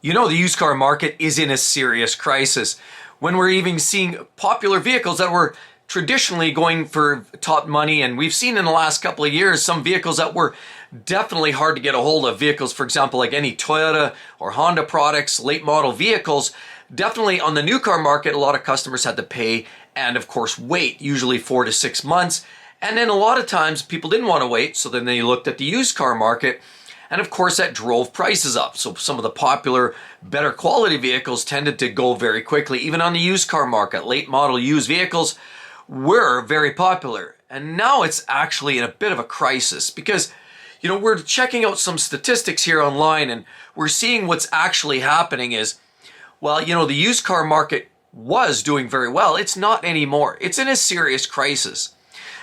You know, the used car market is in a serious crisis when we're even seeing popular vehicles that were traditionally going for top money. And we've seen in the last couple of years some vehicles that were definitely hard to get a hold of. Vehicles, for example, like any Toyota or Honda products, late model vehicles. Definitely on the new car market, a lot of customers had to pay and, of course, wait, usually 4 to 6 months. And then a lot of times people didn't want to wait, so then they looked at the used car market. And of course, that drove prices up. So some of the popular, better quality vehicles tended to go very quickly. Even on the used car market, late model used vehicles were very popular. And now it's actually in a bit of a crisis because, you know, we're checking out some statistics here online and we're seeing what's actually happening is, well, you know, the used car market was doing very well. It's not anymore. It's in a serious crisis.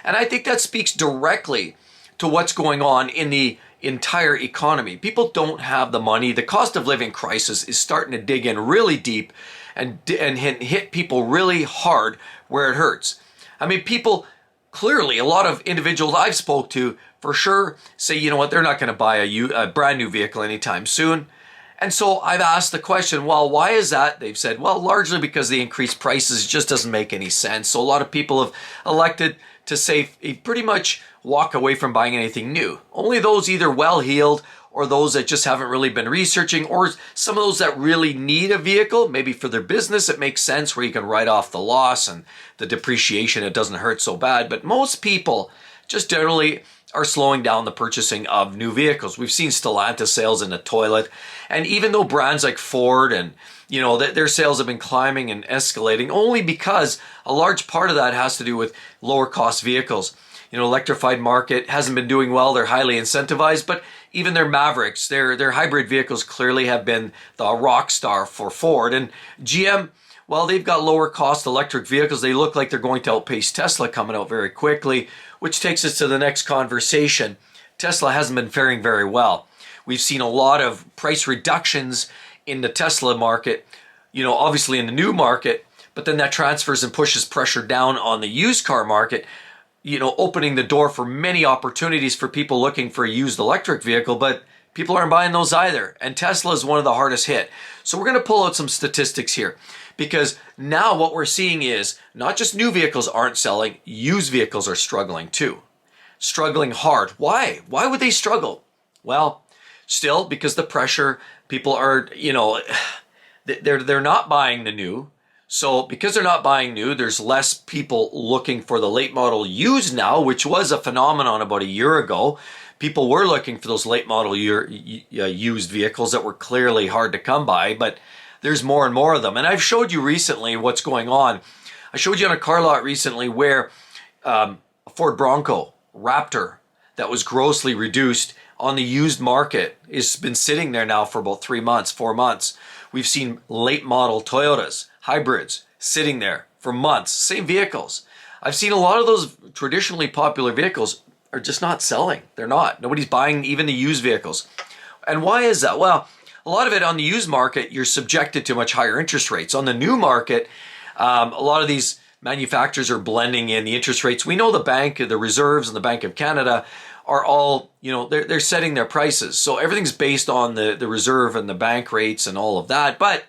And I think that speaks directly to what's going on in the entire economy. People don't have the money. The cost of living crisis is starting to dig in really deep and hit people really hard where it hurts. I mean, people clearly, a lot of individuals I've spoke to for sure say, you know what, they're not going to buy a brand new vehicle anytime soon. And so I've asked the question, well, why is that? They've said, well, largely because the increased prices just doesn't make any sense. So a lot of people have elected to say pretty much walk away from buying anything new. Only those either well-heeled or those that just haven't really been researching, or some of those that really need a vehicle, maybe for their business, it makes sense where you can write off the loss and the depreciation, it doesn't hurt so bad. But most people just generally are slowing down the purchasing of new vehicles. We've seen Stellantis sales in the toilet. And even though brands like Ford and, you know, their sales have been climbing and escalating only because a large part of that has to do with lower cost vehicles. You know, electrified market hasn't been doing well. They're highly incentivized, but even their Mavericks, their hybrid vehicles clearly have been the rock star for Ford. And GM, well, they've got lower cost electric vehicles. They look like they're going to outpace Tesla coming out very quickly, which takes us to the next conversation. Tesla hasn't been faring very well. We've seen a lot of price reductions in the Tesla market, you know, obviously in the new market, but then that transfers and pushes pressure down on the used car market, you know, opening the door for many opportunities for people looking for a used electric vehicle, but people aren't buying those either. And Tesla is one of the hardest hit. So we're going to pull out some statistics here because now what we're seeing is not just new vehicles aren't selling, used vehicles are struggling too. Struggling hard. Why? Why would they struggle? Well, still because the pressure, people are, you know, they're not buying the new. So because they're not buying new, there's less people looking for the late model used now, which was a phenomenon about a year ago. People were looking for those late model used vehicles that were clearly hard to come by, but there's more and more of them. And I've showed you recently what's going on. I showed you on a car lot recently where a Ford Bronco Raptor that was grossly reduced on the used market has been sitting there now for about 3 months, 4 months. We've seen late model Toyotas, hybrids, sitting there for months, same vehicles. I've seen a lot of those traditionally popular vehicles are just not selling. They're not. Nobody's buying even the used vehicles. And why is that? Well, a lot of it on the used market, you're subjected to much higher interest rates. On the new market, a lot of these manufacturers are blending in the interest rates. We know the bank, the reserves and the Bank of Canada are all, you know, they're setting their prices. So everything's based on the reserve and the bank rates and all of that. But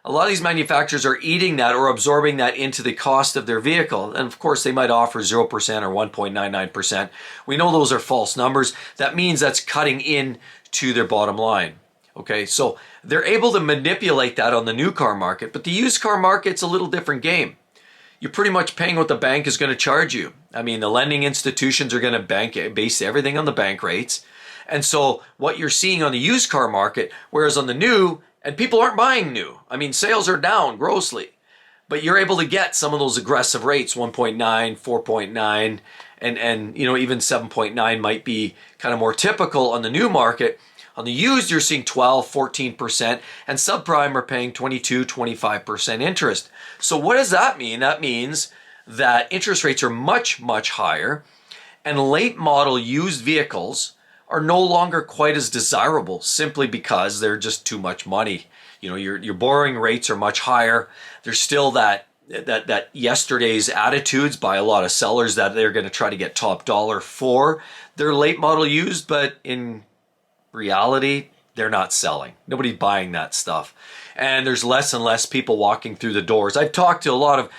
a lot of these manufacturers are eating that or absorbing that into the cost of their vehicle. And of course, they might offer 0% or 1.99%. We know those are false numbers. That means that's cutting in to their bottom line. Okay, so they're able to manipulate that on the new car market, but the used car market's a little different game. You're pretty much paying what the bank is going to charge you. I mean, the lending institutions are going to base everything on the bank rates. And so what you're seeing on the used car market, whereas on the new, and people aren't buying new. I mean, sales are down grossly, but you're able to get some of those aggressive rates, 1.9, 4.9, and you know, even 7.9 might be kind of more typical on the new market. On the used, you're seeing 12, 14%, and subprime are paying 22, 25% interest. So what does that mean? That means that interest rates are much, much higher, and late model used vehicles are no longer quite as desirable simply because they're just too much money. You know, your borrowing rates are much higher. There's still that yesterday's attitudes by a lot of sellers that they're going to try to get top dollar for their late model used, but in reality, they're not selling. Nobody's buying that stuff. And there's less and less people walking through the doors. I've talked to a lot of,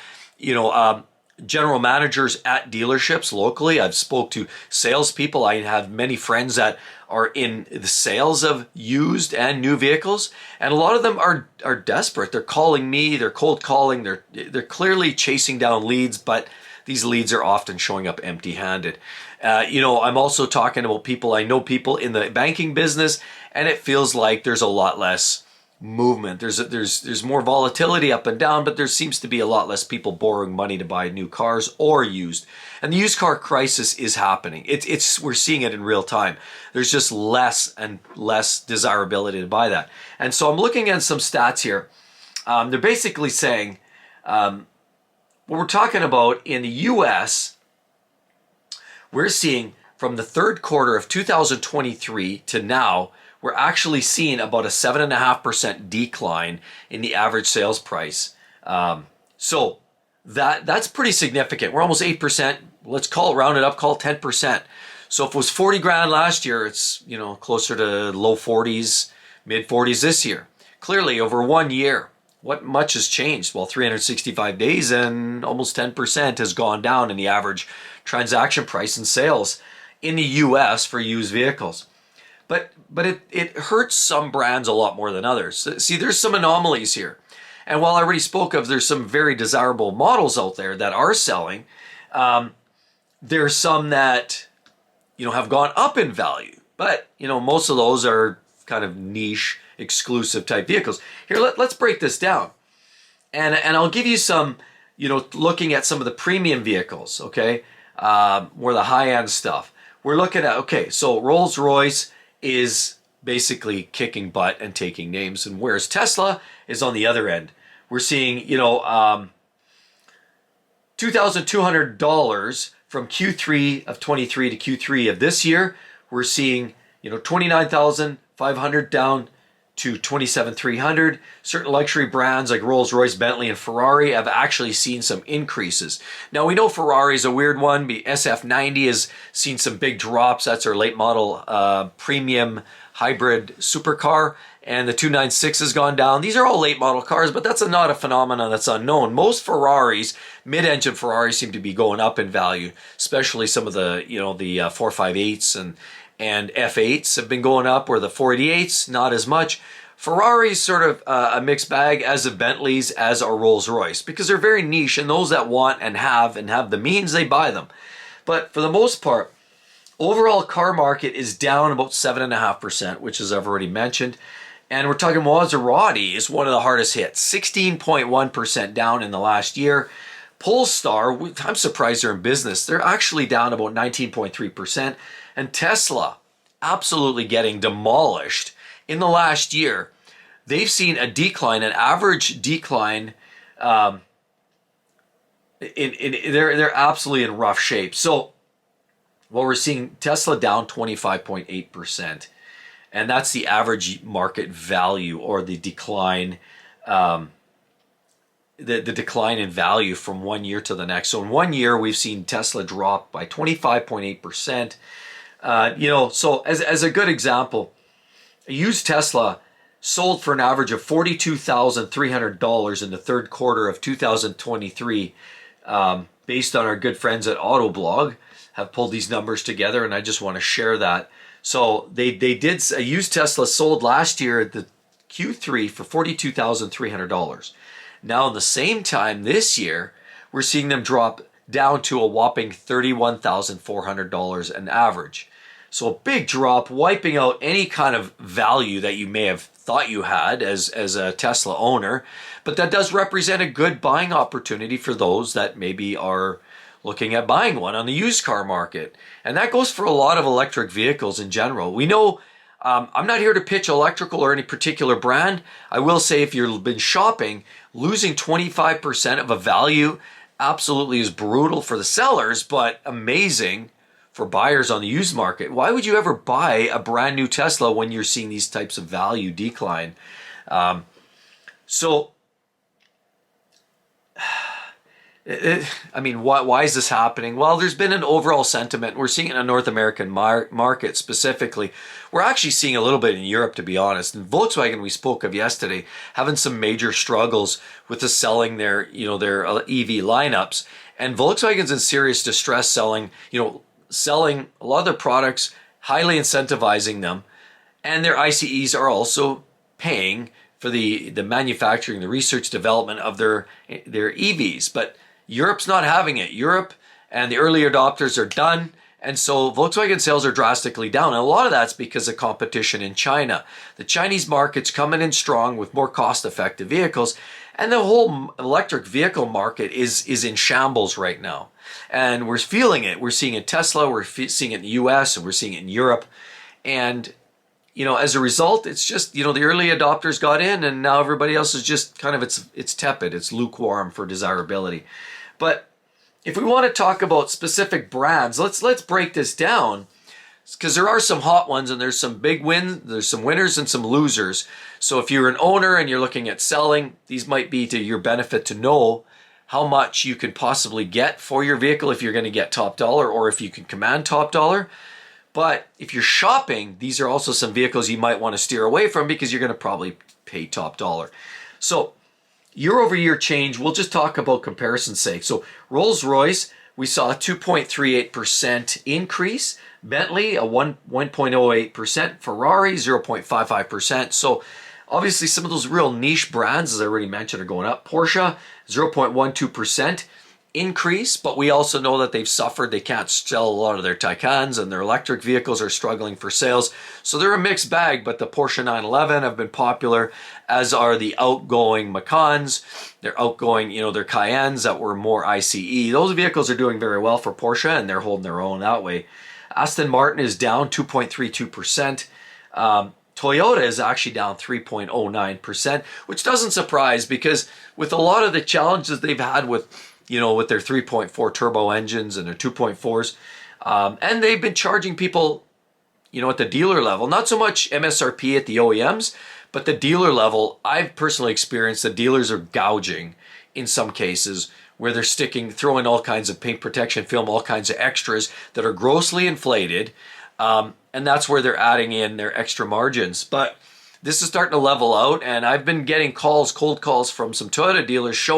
general managers at dealerships locally. I've spoke to salespeople. I have many friends that are in the sales of used and new vehicles, and a lot of them are desperate. They're calling me. They're cold calling. They're clearly chasing down leads, but these leads are often showing up empty-handed. I'm also talking about people. I know people in the banking business, and it feels like there's a lot less movement. There's more volatility up and down, but there seems to be a lot less people borrowing money to buy new cars or used. And the used car crisis is happening. We're seeing it in real time. There's just less and less desirability to buy that. And so I'm looking at some stats here. They're basically saying what we're talking about in the US, we're seeing from the third quarter of 2023 to now, we're actually seeing about a 7.5% decline in the average sales price. So that's pretty significant. We're almost 8%. Let's round it up, call it 10%. So if it was 40 grand last year, it's, closer to low 40s, mid 40s this year. Clearly over 1 year, what much has changed? Well, 365 days and almost 10% has gone down in the average transaction price and sales in the US for used vehicles. But it hurts some brands a lot more than others. See, there's some anomalies here. And while I already spoke of there's some very desirable models out there that are selling, there's some that, have gone up in value. But, most of those are kind of niche, exclusive type vehicles. Here, let's break this down. And I'll give you some, looking at some of the premium vehicles, okay? More the high-end stuff. We're looking at, okay, so Rolls-Royce is basically kicking butt and taking names, and whereas Tesla is on the other end. We're seeing, $2,200 from Q3 of 23 to Q3 of this year. We're seeing, $29,500 down to $27,300. Certain luxury brands like Rolls-Royce, Bentley, and Ferrari have actually seen some increases. Now we know Ferrari is a weird one. The SF90 has seen some big drops. That's our late model premium hybrid supercar. And the 296 has gone down. These are all late model cars, but that's not a phenomenon that's unknown. Most Ferraris, mid-engine Ferraris, seem to be going up in value, especially some of the, the 458s and F8s have been going up, or the 488s, not as much. Ferrari's sort of a mixed bag, as the Bentleys, as are Rolls-Royce, because they're very niche, and those that want and have the means, they buy them. But for the most part, overall car market is down about 7.5%, which as I've already mentioned. And we're talking Maserati is one of the hardest hit, 16.1% down in the last year. Polestar, I'm surprised they're in business. They're actually down about 19.3%. And Tesla, absolutely getting demolished in the last year. They've seen a decline, an average decline. They're absolutely in rough shape. So, we're seeing Tesla down 25.8%, and that's the average market value, or the decline. The decline in value from 1 year to the next. So in 1 year, we've seen Tesla drop by 25.8%. So as a good example, a used Tesla sold for an average of $42,300 in the third quarter of 2023, based on our good friends at Autoblog have pulled these numbers together, and I just want to share that. So they did, a used Tesla sold last year at the Q3 for $42,300. Now in the same time this year, we're seeing them drop down to a whopping $31,400 an average. So a big drop, wiping out any kind of value that you may have thought you had as a Tesla owner. But that does represent a good buying opportunity for those that maybe are looking at buying one on the used car market. And that goes for a lot of electric vehicles in general. We know, I'm not here to pitch electrical or any particular brand. I will say, if you've been shopping, losing 25% of a value absolutely is brutal for the sellers, but amazing for buyers on the used market. Why would you ever buy a brand new Tesla when you're seeing these types of value decline? So I mean, why is this happening? Well, there's been an overall sentiment. We're seeing it in the North American market specifically. We're actually seeing a little bit in Europe, to be honest. And Volkswagen, we spoke of yesterday, having some major struggles with the selling their EV lineups. And Volkswagen's in serious distress selling a lot of their products, highly incentivizing them. And their ICEs are also paying for the manufacturing, the research development of their EVs. But Europe's not having it. Europe and the early adopters are done. And so Volkswagen sales are drastically down. And a lot of that's because of competition in China. The Chinese market's coming in strong with more cost-effective vehicles. And the whole electric vehicle market is in shambles right now. And we're feeling it. We're seeing it in Tesla, we're seeing it in the US, and we're seeing it in Europe. And as a result, it's just, the early adopters got in and now everybody else is just kind of, it's tepid, it's lukewarm for desirability. But if we want to talk about specific brands, let's break this down, because there are some hot ones and there's some big wins, there's some winners and some losers. So if you're an owner and you're looking at selling, these might be to your benefit to know how much you can possibly get for your vehicle if you're going to get top dollar or if you can command top dollar. But if you're shopping, these are also some vehicles you might want to steer away from because you're going to probably pay top dollar. So year over year change, we'll just talk about comparison's sake. So Rolls-Royce, we saw a 2.38% increase. Bentley, a 1.08%. Ferrari, 0.55%. So obviously some of those real niche brands, as I already mentioned, are going up. Porsche, 0.12% increase, but we also know that they've suffered. They can't sell a lot of their Taycans and their electric vehicles are struggling for sales. So they're a mixed bag, but the Porsche 911 have been popular, as are the outgoing Macans. They're outgoing, their Cayennes that were more ICE. Those vehicles are doing very well for Porsche and they're holding their own that way. Aston Martin is down 2.32%. Toyota is actually down 3.09%, which doesn't surprise because with a lot of the challenges they've had with their 3.4 turbo engines and their 2.4s. And they've been charging people, at the dealer level, not so much MSRP at the OEMs, but the dealer level. I've personally experienced the dealers are gouging in some cases where they're throwing all kinds of paint protection film, all kinds of extras that are grossly inflated. And that's where they're adding in their extra margins. But this is starting to level out, and I've been getting cold calls from some Toyota dealers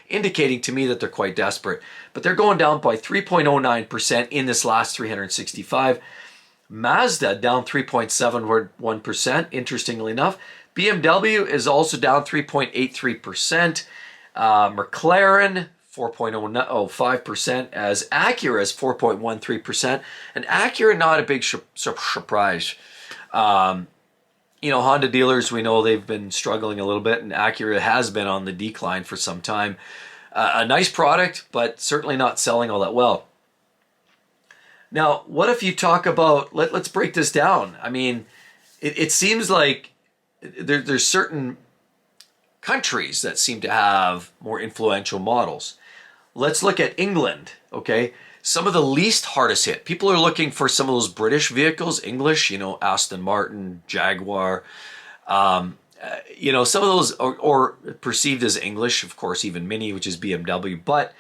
indicating to me that they're quite desperate. But they're going down by 3.09% in this last 365. Mazda down 3.71%, interestingly enough. BMW is also down 3.83%. McLaren, 4.05%, as Acura is 4.13%. And Acura, not a big surprise. Honda dealers, we know they've been struggling a little bit, and Acura has been on the decline for some time. A nice product, but certainly not selling all that well. Now, what if you talk about, let's break this down. I mean, it seems like there's certain countries that seem to have more influential models. Let's look at England, okay? Some of the least hardest hit. People are looking for some of those British vehicles, English, Aston Martin, Jaguar, some of those or perceived as English, of course, even Mini, which is BMW. But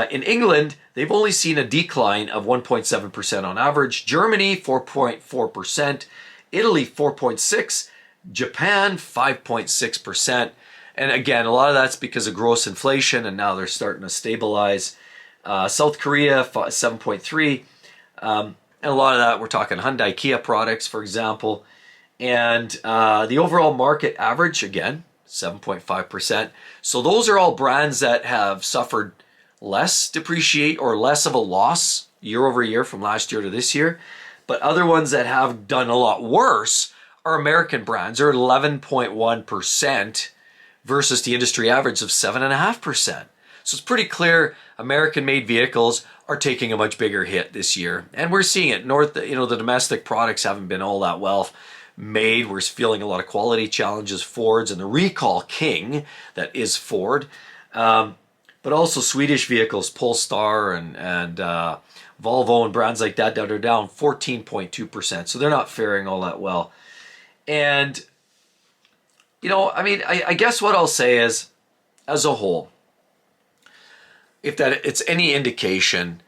in England, they've only seen a decline of 1.7% on average. Germany, 4.4%. Italy, 4.6%. Japan, 5.6%. And again, a lot of that's because of gross inflation, and now they're starting to stabilize. South Korea, 7.3%. And a lot of that, we're talking Hyundai, Kia products, for example. And the overall market average, again, 7.5%. So those are all brands that have suffered less depreciate or less of a loss year over year from last year to this year. But other ones that have done a lot worse are American brands. They're at 11.1% versus the industry average of 7.5%. So it's pretty clear American-made vehicles are taking a much bigger hit this year. And we're seeing it. The domestic products haven't been all that well made. We're feeling a lot of quality challenges, Fords, and the recall king that is Ford. But also Swedish vehicles, Polestar and Volvo and brands like that are down 14.2%. So they're not faring all that well. And, I guess what I'll say is, as a whole, if that it's any indication,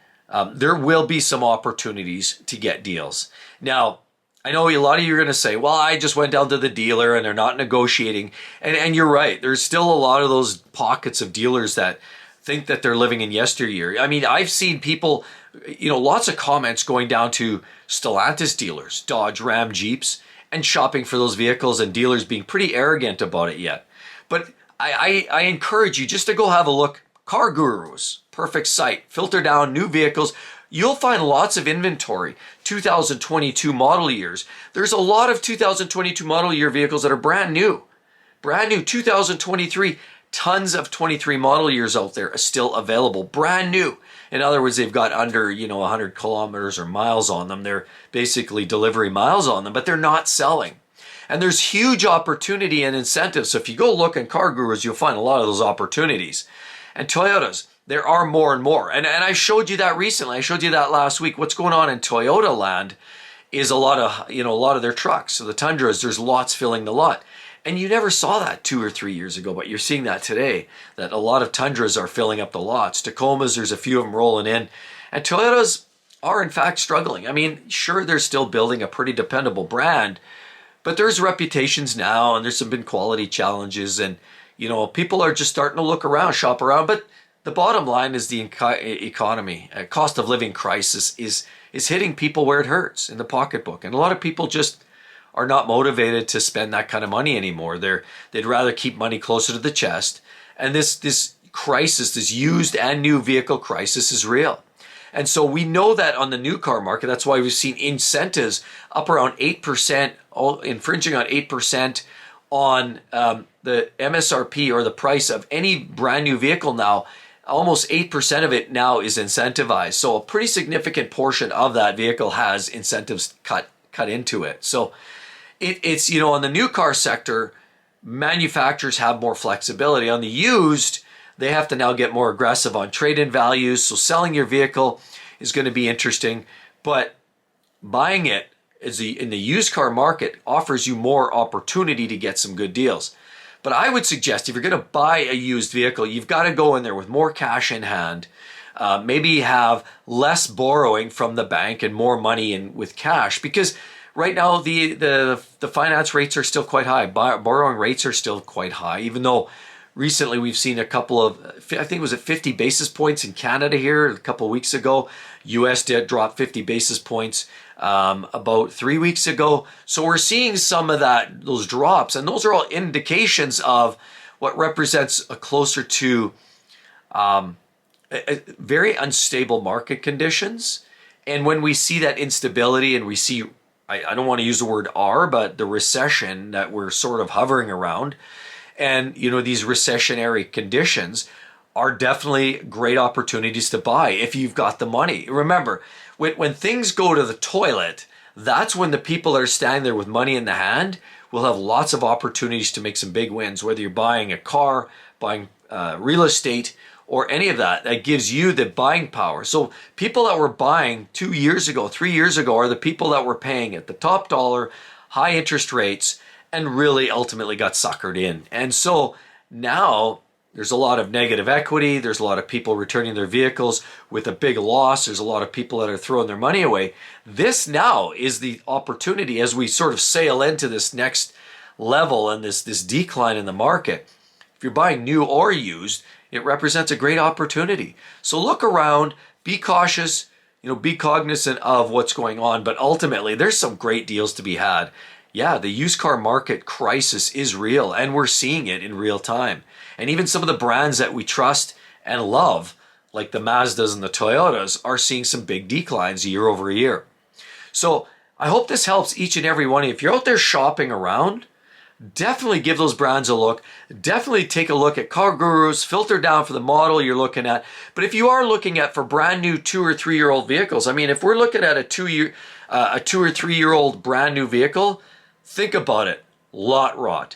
there will be some opportunities to get deals. Now, I know a lot of you are going to say, well, I just went down to the dealer and they're not negotiating. And you're right. There's still a lot of those pockets of dealers that think that they're living in yesteryear. I mean, I've seen people, lots of comments going down to Stellantis dealers, Dodge, Ram, Jeeps, and shopping for those vehicles, and dealers being pretty arrogant about it yet. But I encourage you just to go have a look. Car Gurus, perfect site. Filter down new vehicles. You'll find lots of inventory. 2022 model years. There's a lot of 2022 model year vehicles that are brand new. Brand new 2023. Tons of 23 model years out there are still available. Brand new. In other words, they've got under, 100 kilometers or miles on them. They're basically delivery miles on them, but they're not selling. And there's huge opportunity and incentives. So if you go look in Car Gurus, you'll find a lot of those opportunities. And Toyotas, there are more and more. And I showed you that recently. I showed you that last week. What's going on in Toyota land is a lot of their trucks. So the Tundras, there's lots filling the lot. And you never saw that 2 or 3 years ago, but you're seeing that today, that a lot of Tundras are filling up the lots. Tacomas, there's a few of them rolling in. And Toyotas are in fact struggling. I mean, sure, they're still building a pretty dependable brand, but there's reputations now and there's been quality challenges, and people are just starting to look around, shop around. But the bottom line is the economy, cost of living crisis is hitting people where it hurts, in the pocketbook. And a lot of people just are not motivated to spend that kind of money anymore. They'd rather keep money closer to the chest. And this crisis, this used and new vehicle crisis, is real. And so we know that on the new car market. That's why we've seen incentives up around 8%, infringing on 8% on the MSRP, or the price of any brand new vehicle now. Almost 8% of it now is incentivized. So a pretty significant portion of that vehicle has incentives cut into it. So it's on the new car sector, manufacturers have more flexibility. On the used, they have to now get more aggressive on trade-in values. So selling your vehicle is going to be interesting, but buying it in the used car market offers you more opportunity to get some good deals. But I would suggest, if you're going to buy a used vehicle, you've got to go in there with more cash in hand. Maybe have less borrowing from the bank and more money in with cash, because right now the finance rates are still quite high. Borrowing rates are still quite high, even though recently we've seen a couple of, I think it was at 50 basis points in Canada here a couple of weeks ago. US did drop 50 basis points about 3 weeks ago. So we're seeing some of those drops, and those are all indications of what represents a closer to very unstable market conditions. And when we see that instability, and we see, I don't want to use the word R, but the recession that we're sort of hovering around, and these recessionary conditions are definitely great opportunities to buy if you've got the money. Remember, when things go to the toilet, that's when the people that are standing there with money in the hand will have lots of opportunities to make some big wins, whether you're buying a car, buying real estate, or any of that. That gives you the buying power. So people that were buying 2 years ago, 3 years ago, are the people that were paying at the top dollar, high interest rates, and really ultimately got suckered in. And so now there's a lot of negative equity. There's a lot of people returning their vehicles with a big loss. There's a lot of people that are throwing their money away. This now is the opportunity as we sort of sail into this next level and this decline in the market. If you're buying new or used, it represents a great opportunity. So look around, be cautious, be cognizant of what's going on, but ultimately there's some great deals to be had. Yeah, the used car market crisis is real, and we're seeing it in real time. And even some of the brands that we trust and love, like the Mazdas and the Toyotas, are seeing some big declines year over year. So I hope this helps each and every one of you. If you're out there shopping around, definitely give those brands a look. Definitely take a look at Car Gurus, filter down for the model you're looking at. But if you are looking at for brand new 2 or 3 year old vehicles, I mean, if we're looking at a 2 or 3 year old brand new vehicle, think about it. Lot rot.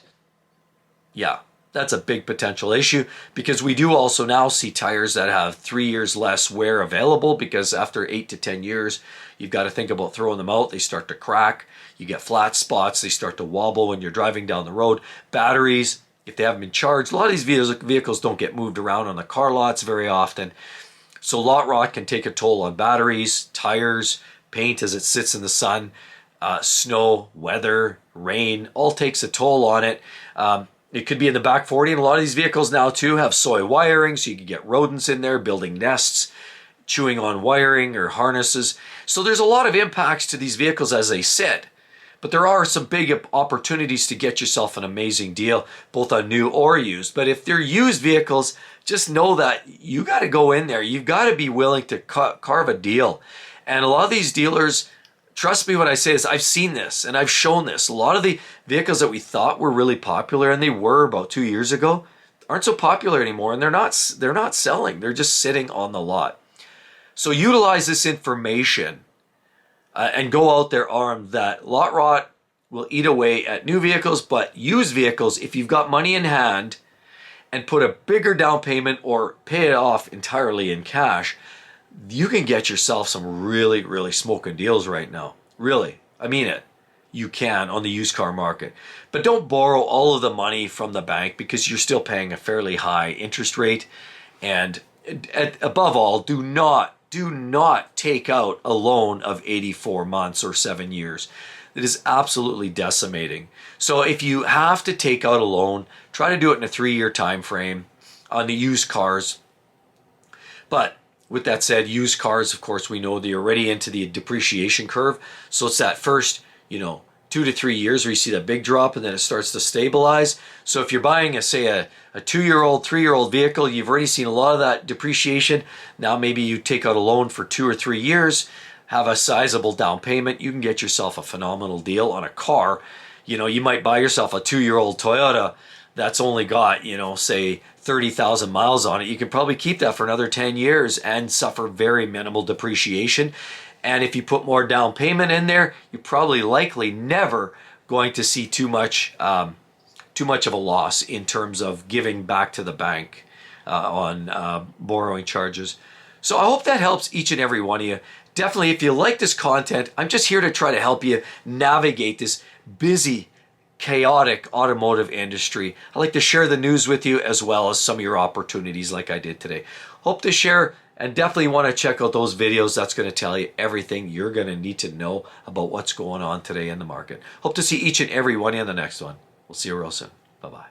Yeah, that's a big potential issue, because we do also now see tires that have 3 years less wear available, because after 8 to 10 years, you've got to think about throwing them out. They start to crack. You get flat spots. They start to wobble when you're driving down the road. Batteries, if they haven't been charged. A lot of these vehicles don't get moved around on the car lots very often. So lot rot can take a toll on batteries, tires, paint as it sits in the sun, snow, weather, rain, all takes a toll on it. It could be in the back 40, and a lot of these vehicles now too have soy wiring, so you can get rodents in there building nests, chewing on wiring or harnesses. So there's a lot of impacts to these vehicles as they sit. But there are some big opportunities to get yourself an amazing deal, both on new or used. But if they're used vehicles, just know that you got to go in there. You've got to be willing to carve a deal. And a lot of these dealers, trust me when I say this, I've seen this and I've shown this. A lot of the vehicles that we thought were really popular, and they were about 2 years ago, aren't so popular anymore, and they're not selling. They're just sitting on the lot. So utilize this information and go out there armed that lot rot will eat away at new vehicles, but used vehicles, if you've got money in hand and put a bigger down payment or pay it off entirely in cash, you can get yourself some really, really smoking deals right now. Really, I mean it. You can on the used car market. But don't borrow all of the money from the bank, because you're still paying a fairly high interest rate. And above all, do not take out a loan of 84 months or 7 years. It is absolutely decimating. So if you have to take out a loan, try to do it in a 3-year time frame on the used cars. But with that said, used cars, of course, we know they're already into the depreciation curve. So it's that first, 2 to 3 years where you see that big drop, and then it starts to stabilize. So if you're buying a 2-year-old, 3-year-old vehicle, you've already seen a lot of that depreciation. Now maybe you take out a loan for 2 or 3 years, have a sizable down payment. You can get yourself a phenomenal deal on a car. You might buy yourself a 2-year-old Toyota that's only got, say 30,000 miles on it. You can probably keep that for another 10 years and suffer very minimal depreciation. And if you put more down payment in there, you're probably likely never going to see too much of a loss in terms of giving back to the bank on borrowing charges. So I hope that helps each and every one of you. Definitely, if you like this content, I'm just here to try to help you navigate this busy, chaotic automotive industry. I like to share the news with you as well as some of your opportunities like I did today. Hope to share, and definitely want to check out those videos. That's going to tell you everything you're going to need to know about what's going on today in the market. Hope to see each and every one of you in the next one. We'll see you real soon. Bye-bye.